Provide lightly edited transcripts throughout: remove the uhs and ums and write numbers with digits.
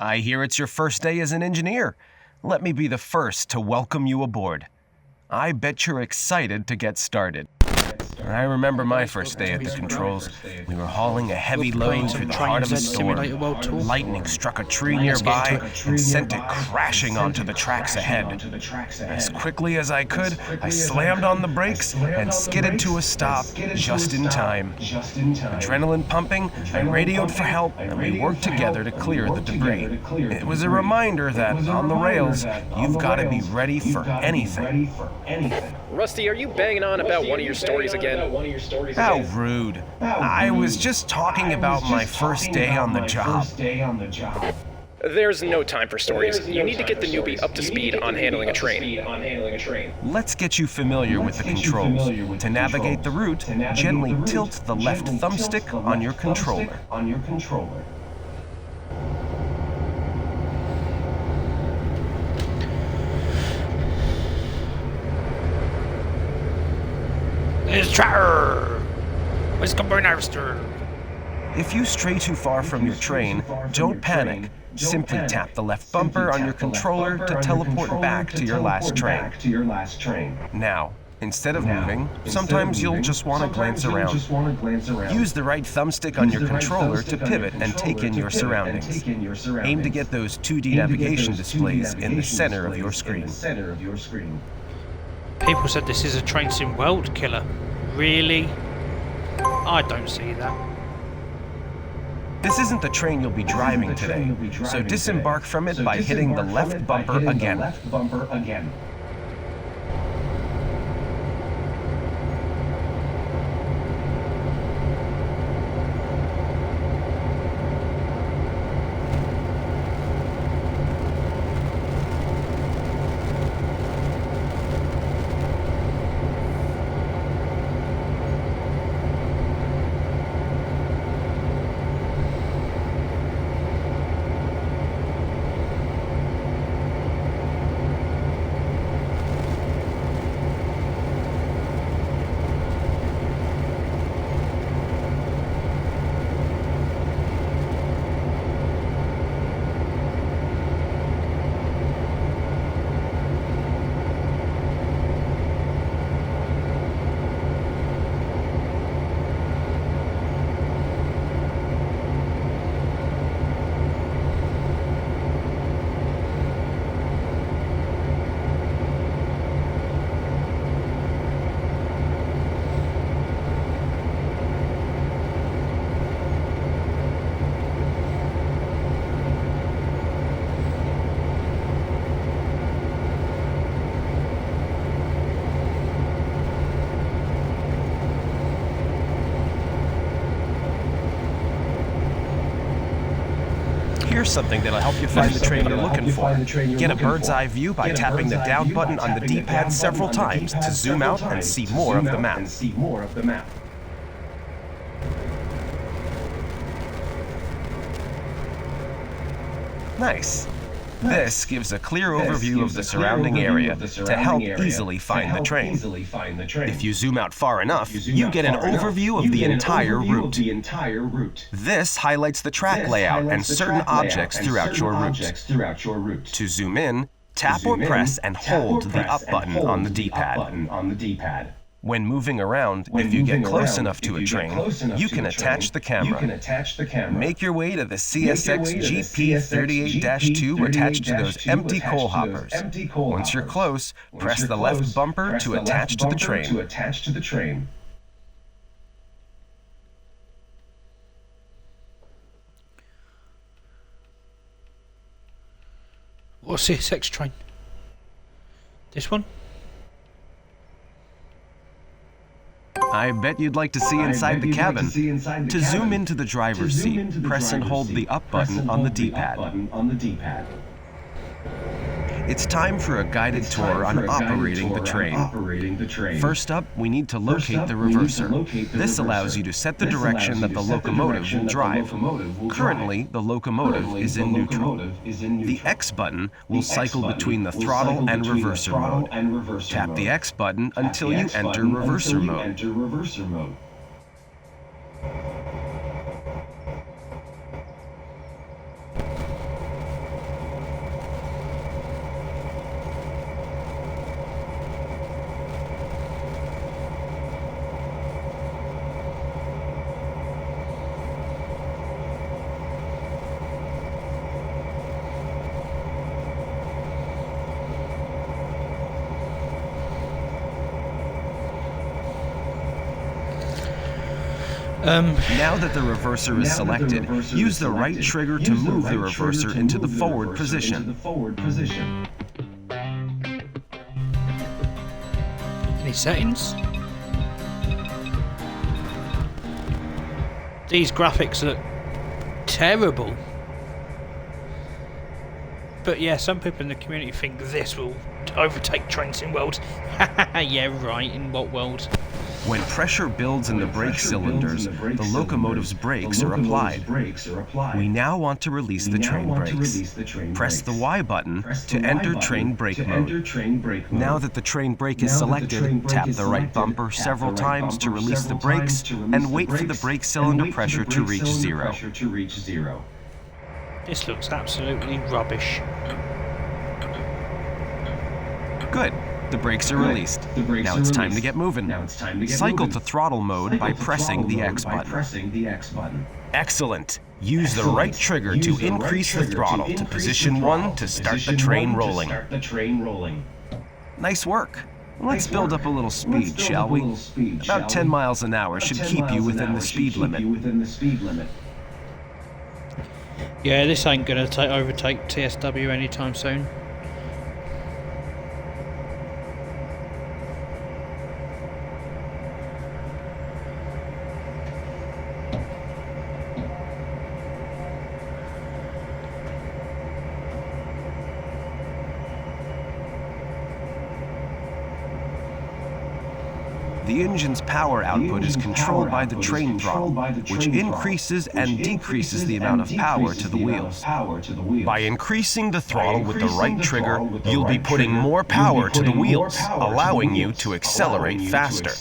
I hear it's your first day as an engineer. Let me be the first to welcome you aboard. I bet you're excited to get started. I remember my first day at the controls. We were hauling a heavy load through the heart of a storm. Lightning struck a tree nearby and sent it crashing onto the tracks ahead. As quickly as I could, I slammed on the brakes and skidded to a stop just in time. Adrenaline pumping, I radioed for help, and we worked together to clear the debris. It was a reminder that, on the rails, you've got to be ready for anything. Rusty, are you banging on about one of your stories again? How rude. I was just talking about my first day on the job. There's no time for stories. You need to get the newbie up to speed on handling a train. Let's get you familiar with the controls. To navigate the route, gently tilt the left thumbstick on your controller. If you stray too far from your train, don't panic. Simply tap the left bumper on your controller to teleport back to your last train. Now, instead of moving, sometimes you'll just want to glance around. Use the right thumbstick on your controller to pivot and take in your surroundings. Aim to get those 2D navigation displays in the center of your screen. People said this is a train sim world killer. Really? I don't see that. This isn't the train you'll be driving today, so disembark from it by hitting the left bumper again. Here's something that'll help you find the train you're looking for. Get a bird's eye view by tapping the down button on the D-pad several times to zoom out and see more of the map. Nice. This gives a clear overview of the surrounding area to help easily find the train. If you zoom out far enough, you get an overview of the entire route. This highlights the track layout and certain objects throughout your route. To zoom in, tap or press and hold the up button on the D-pad. When moving around, if you get close enough to a train, you can attach the camera. Make your way to the CSX GP38-2 attached to those empty coal hoppers. Once you're close, press the left bumper to attach to the train. What's CSX train? This one? I bet you'd like to see inside the cabin. To zoom into the driver's seat, press and hold the up button on the D-pad. It's time for a guided tour on operating the train. First up, we need to locate the reverser. This allows you to set the direction that the locomotive will drive. Currently, the locomotive is in neutral. The X button will cycle between the throttle and reverser mode. Tap the X button until you enter reverser mode. Now that the reverser is selected, use the right trigger to move the reverser into the forward position. Any settings? These graphics look terrible. But yeah, some people in the community think this will overtake TrainZ World. Yeah, right, in what world? When pressure builds in the brake cylinders, the locomotive's brakes are applied. We now want to release the train brakes. Press the Y button to enter train brake mode. Now that the train brake is selected, tap the right bumper several times to release the brakes and wait for the brake cylinder pressure to reach zero. This looks absolutely rubbish. Good. The brakes are released. Now it's time to get moving. Cycle to throttle mode by pressing the X button. Excellent. Use the right trigger to increase the throttle to position 1 to start the train rolling. Nice work. Let's build up a little speed, shall we? About 10 miles an hour should keep you within the speed limit. Yeah, this ain't gonna overtake TSW anytime soon. The engine's power output is controlled by the train throttle, which increases and decreases the amount of power to the wheels. By increasing the throttle with the right trigger, you'll be putting more power to the wheels, allowing you to accelerate faster.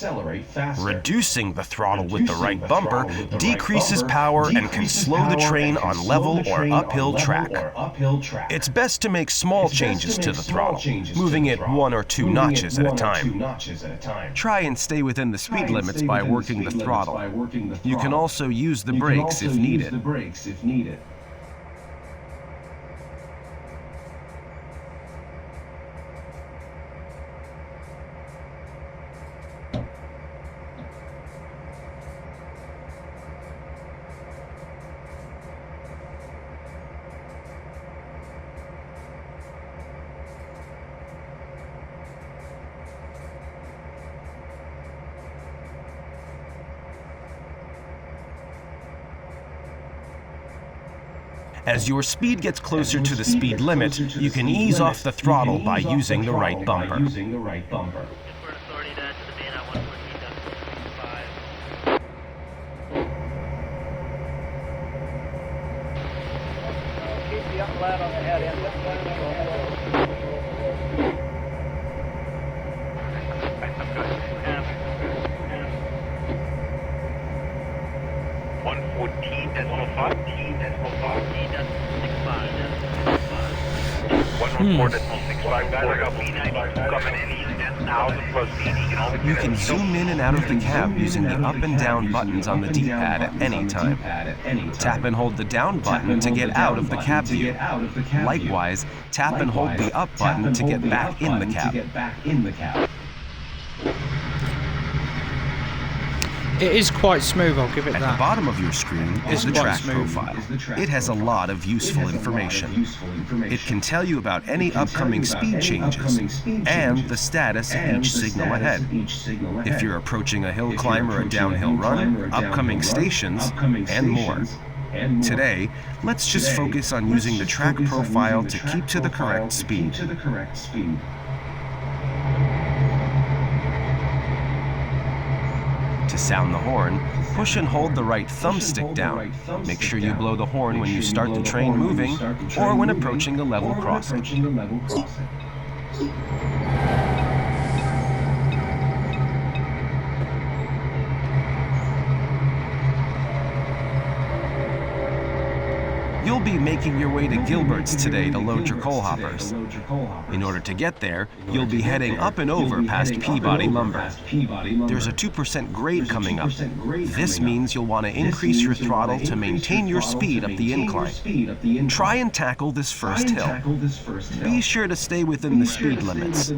Reducing the throttle with the right bumper decreases power and can slow the train on level or uphill track. It's best to make small changes to the throttle, moving it 1 or 2 notches at a time. Try and stay within the speed limits by working the throttle. You can also use the brakes if needed. As your speed gets closer to the speed limit, you can ease off the throttle by using the right bumper. You can zoom in and out of the cab using the up and down buttons on the D-pad at any time. Tap and hold the down button to get out of the cab view. Likewise, tap and hold the up button to get back in the cab. It is quite smooth, I'll give it that. At the bottom of your screen is the track profile. It has a lot of useful information. It can tell you about any upcoming speed changes and the status of each signal ahead. If you're approaching a hill climb or a downhill run, upcoming stations, and more. Today, let's just focus on using the track profile to keep to the correct speed. To sound the horn, push and hold the right thumbstick down. Make sure you blow the horn when you start the train moving or when approaching a level crossing. You'll be making your way to Gilbert's today to load your coal hoppers. In order to get there, you'll be heading up and over past Peabody Lumber. There's a 2% grade coming up. This means you'll want to increase your throttle to maintain your speed up the incline. Try and tackle this first hill. Be sure to stay within the speed limits.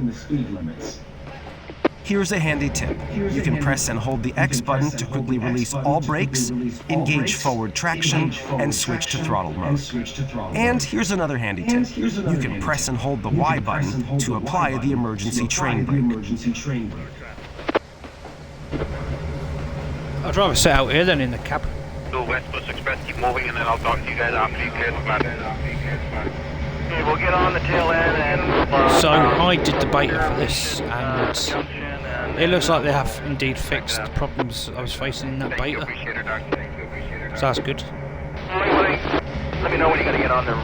Here's a handy tip. You can press and hold the X button to quickly release all brakes, engage forward traction, and switch to throttle mode. And here's another handy tip. You can press and hold the Y button to apply the emergency train brake. I'd rather sit out here than in the cab. West Bus Express, keep moving, and then I'll talk to you guys after you clear the flat. Okay, we'll get on the tail end and... So I did the beta for this, and it looks like they have indeed fixed the problems I was facing in that beta. So that's good. Let me know when you're going to get on there.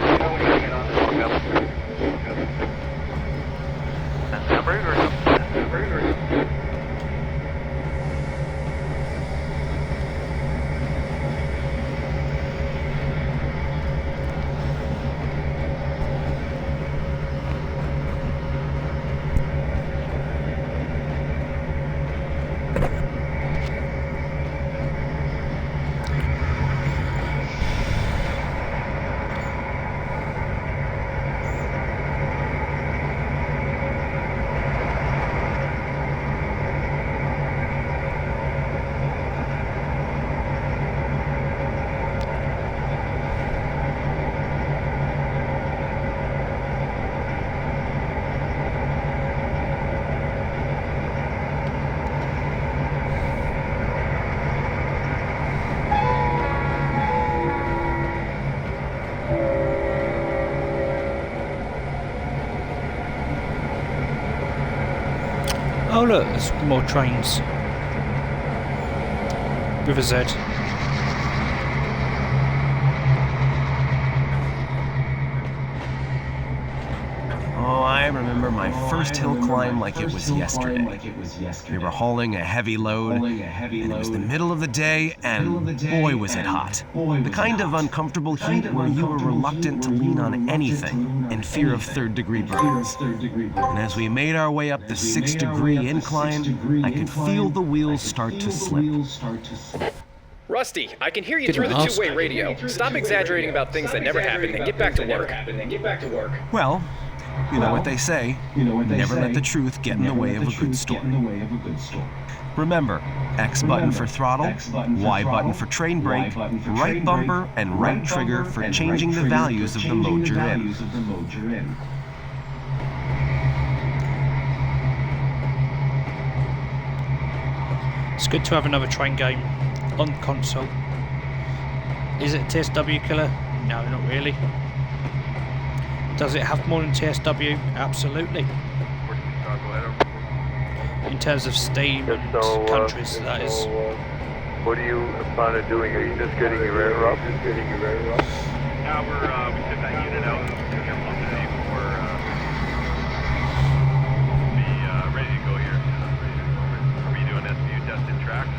Oh look, there's more trains. With a Z. Oh, I remember my first hill climb like it was yesterday. We were hauling a heavy load, and it was the middle of the day, and boy was it hot. The kind of uncomfortable heat where you were reluctant to lean on anything in fear of third-degree burns. And as we made our way up the 6-degree incline, I could feel the wheels start to slip. Rusty, I can hear you Didn't through the ask. two-way radio. Stop exaggerating about things that never happened and get back to work. Well, you know what they say, never let the truth get in the way of a good story. Remember, X button for throttle, Y button for train brake, right bumper and right trigger for changing the values of the mode you're in. It's good to have another train game on console. Is it a TSW killer? No, not really. Does it have more than TSW? Absolutely. In terms of Steam and countries, that is. What are you planning on doing? Are you just getting your air up? Yeah, we set that unit out today for be ready to go here. Are we doing SVU tested tracks?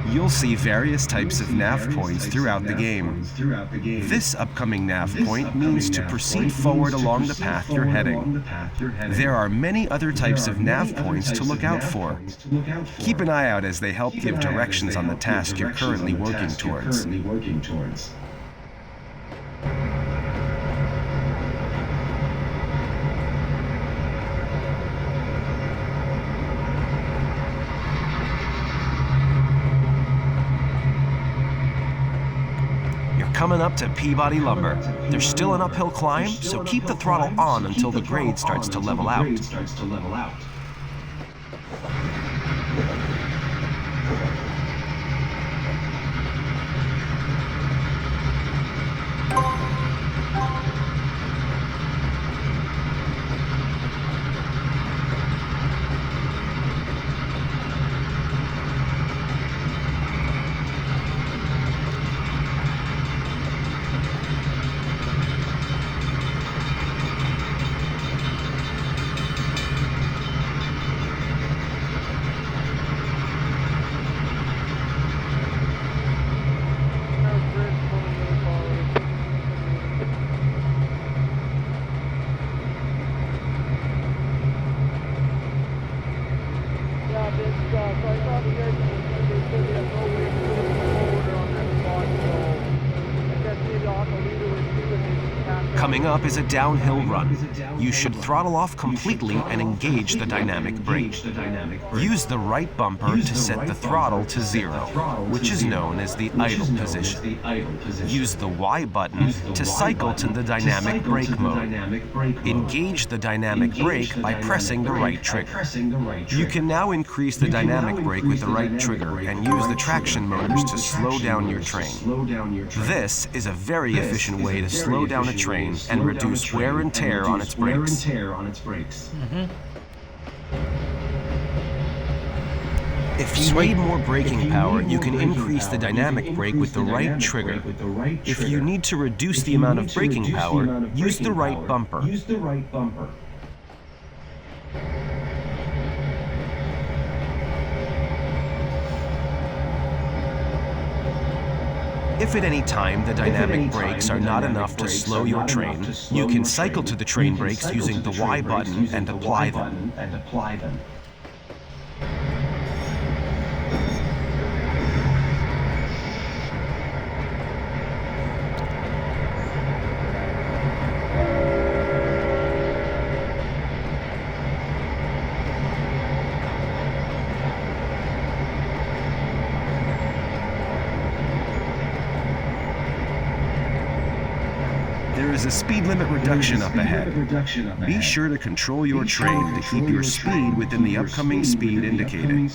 You'll see various types of nav points throughout the game. This upcoming nav point means to proceed forward along the path you're heading. There are many other types of nav points to look out for. Keep an eye out as they help give directions on the task you're currently working towards. Coming up to Peabody Lumber. There's still an uphill climb, so keep the throttle on until the grade starts to level out. Coming up is a downhill run. You should throttle off completely and engage the dynamic brake. Use the right bumper to set the throttle to 0, which is known as the idle position. Use the Y button to cycle to the dynamic brake mode. Engage the dynamic brake by pressing the right trigger. You can now increase the dynamic brake with the right trigger and use the traction motors to slow down your train. This is a very efficient way to slow down a train and reduce wear and tear on its brakes. If you need more braking power, you can increase the dynamic brake with the right trigger. If you need to reduce the amount of braking power, use the right bumper. If at any time the dynamic brakes are not enough to slow your train, you can cycle to the train brakes using the Y button and apply them. There is a speed limit reduction up ahead. Be sure to control your train to keep your speed within the upcoming speed indicated.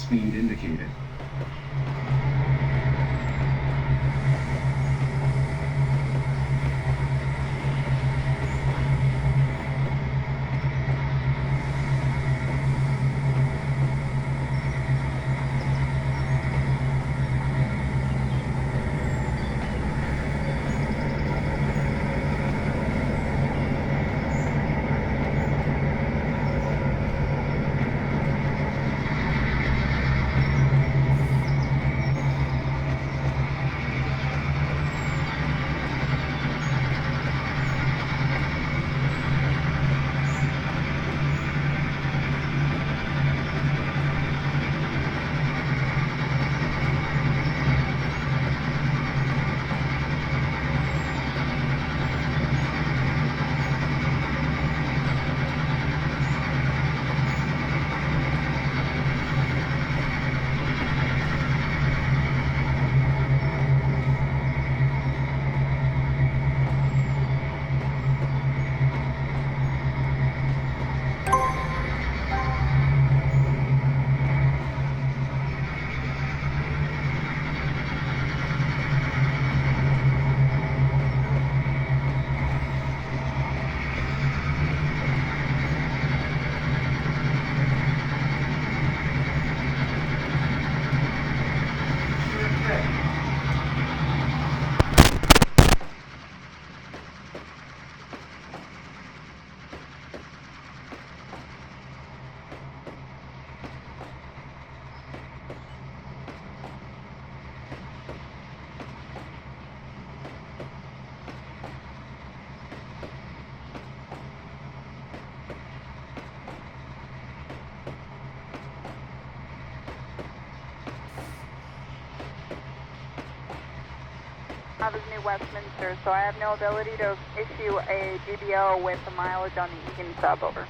Is New Westminster, so I have no ability to issue a GBO with the mileage on the Egan sub, over.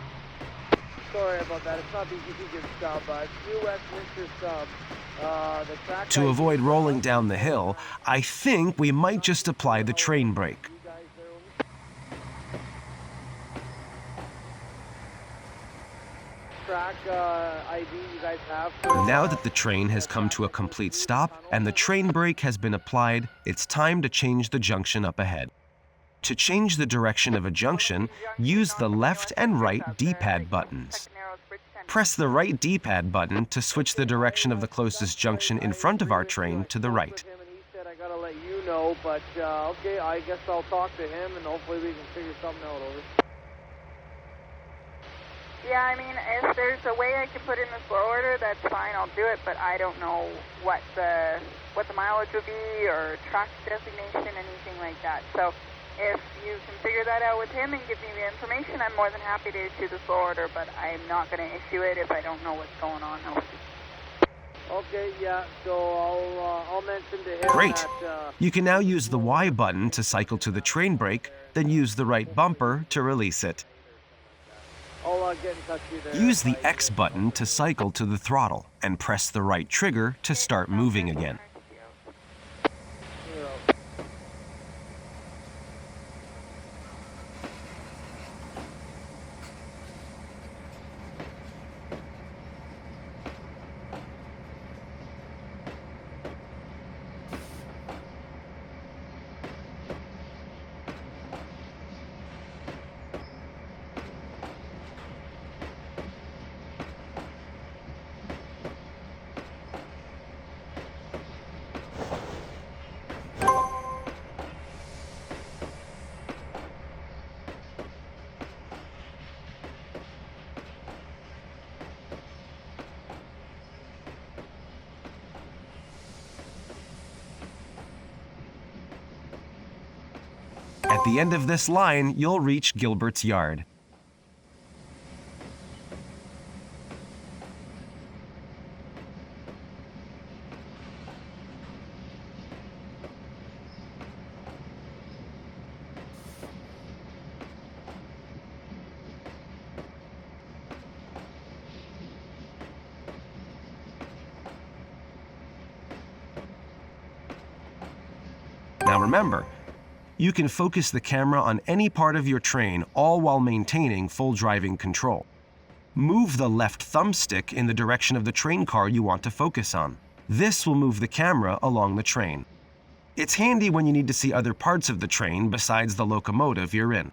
Sorry about that, it's not the Egan sub, it's New Westminster sub. To avoid rolling down the hill, I think we might just apply the train brake. ID you guys have. Now that the train has come to a complete stop and the train brake has been applied, it's time to change the junction up ahead. To change the direction of a junction, use the left and right D-pad buttons. Press the right D-pad button to switch the direction of the closest junction in front of our train to the right. He said I gotta let you know, but okay, I guess I'll talk to him and hopefully we can figure something out, over. Yeah, I mean, if there's a way I can put in the slow order, that's fine, I'll do it, but I don't know what the mileage would be or track designation, anything like that. So if you can figure that out with him and give me the information, I'm more than happy to issue the slow order, but I'm not going to issue it if I don't know what's going on. Okay, yeah, so I'll mention to him Great! that, You can now use the Y button to cycle to the train brake, then use the right bumper to release it. I'll get in touch with you there. Use the X button to cycle to the throttle, and press the right trigger to start moving again. At the end of this line, you'll reach Gilbert's yard. Now remember, you can focus the camera on any part of your train, all while maintaining full driving control. Move the left thumbstick in the direction of the train car you want to focus on. This will move the camera along the train. It's handy when you need to see other parts of the train besides the locomotive you're in.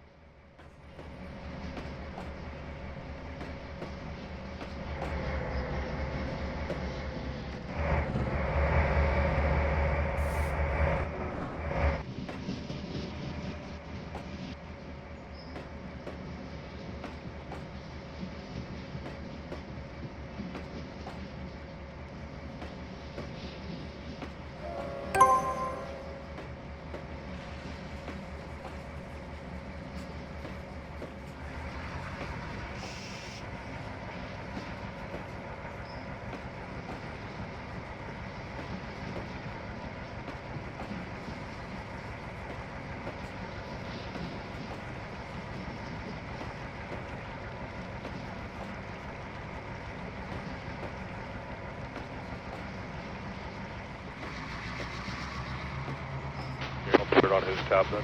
I'll put it on his tab then.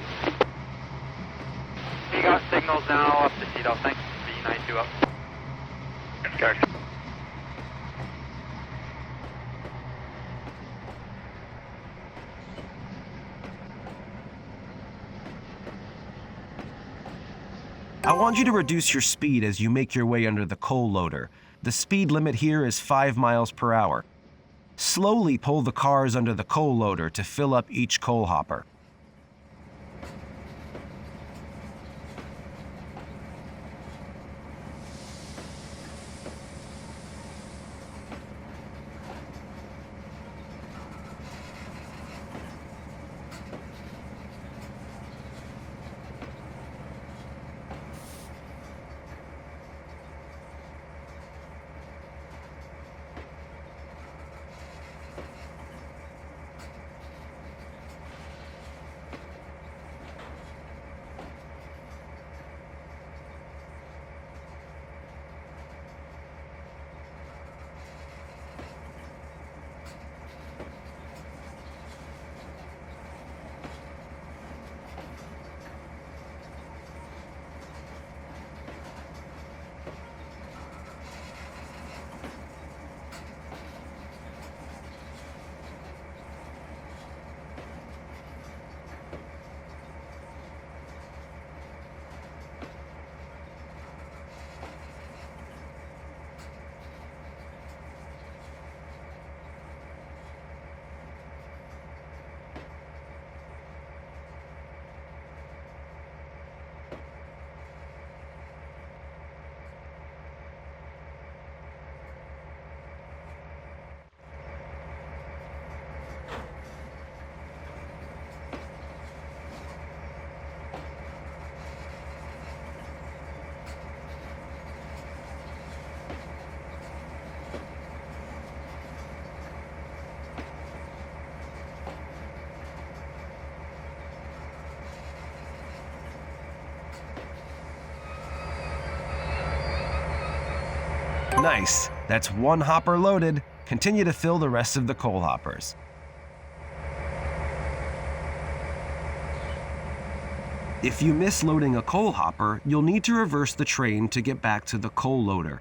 You got signals now up to Cedar, thanks. B92 up. Okay. I want you to reduce your speed as you make your way under the coal loader. The speed limit here is 5 miles per hour. Slowly pull the cars under the coal loader to fill up each coal hopper. Nice. That's one hopper loaded. Continue to fill the rest of the coal hoppers. If you miss loading a coal hopper, you'll need to reverse the train to get back to the coal loader.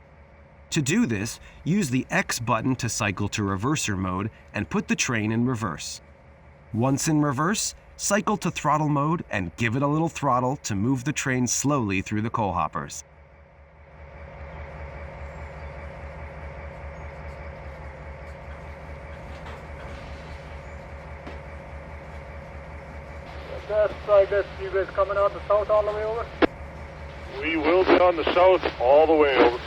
To do this, use the X button to cycle to reverser mode and put the train in reverse. Once in reverse, cycle to throttle mode and give it a little throttle to move the train slowly through the coal hoppers. I guess you guys coming out the south all the way over? We will be on the south all the way over.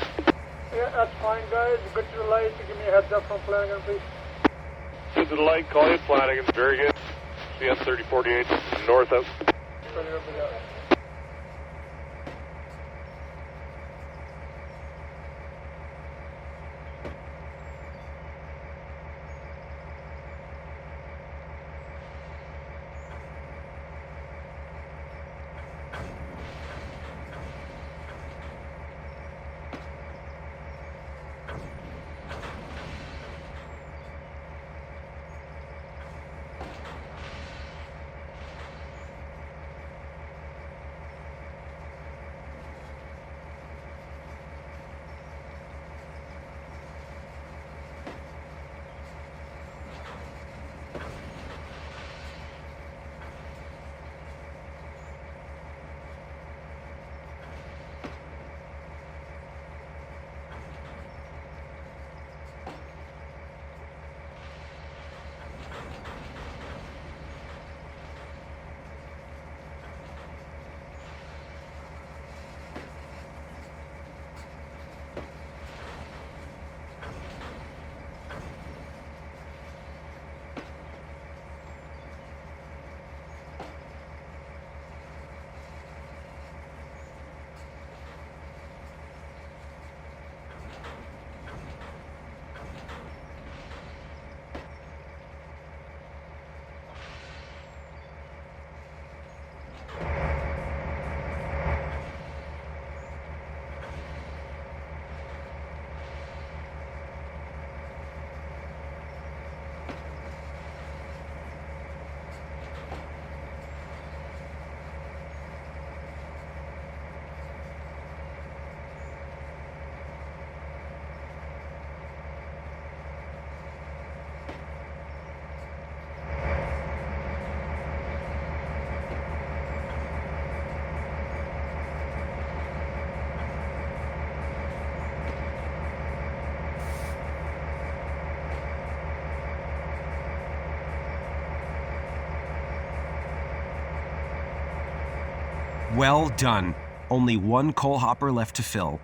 Yeah, that's fine, guys. Get to the light to give me a heads up from Flanagan, please. Get to the light, call you Flanagan. Very good. CN 3048, north out. Well done. Only one coal hopper left to fill.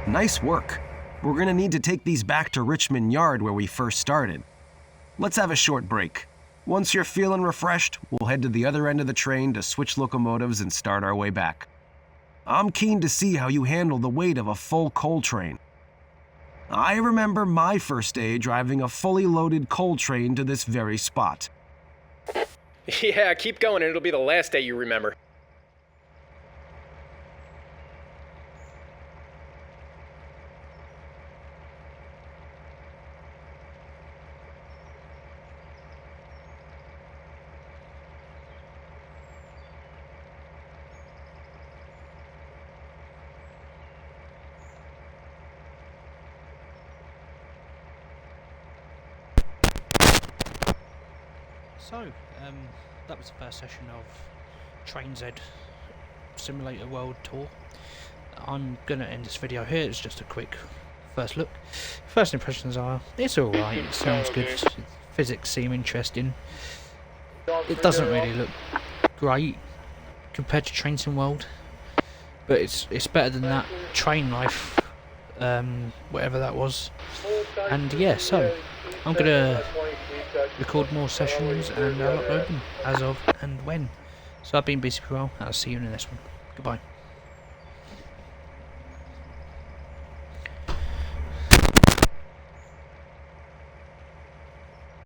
Nice work. We're gonna need to take these back to Richmond Yard where we first started. Let's have a short break. Once you're feeling refreshed, we'll head to the other end of the train to switch locomotives and start our way back. I'm keen to see how you handle the weight of a full coal train. I remember my first day driving a fully loaded coal train to this very spot. Yeah, keep going and it'll be the last day you remember. So, that was the first session of TrainZ Simulator World Tour. I'm gonna end this video here. It's just a quick first look. First impressions are, it's alright, it sounds good, physics seem interesting. It doesn't really look great compared to TrainZ World, but it's better than that Train Life, whatever that was. And yeah, so I'm gonna record more sessions and I'll upload them as of and when. So I've been Busy Pro, and I'll see you in the next one. Goodbye.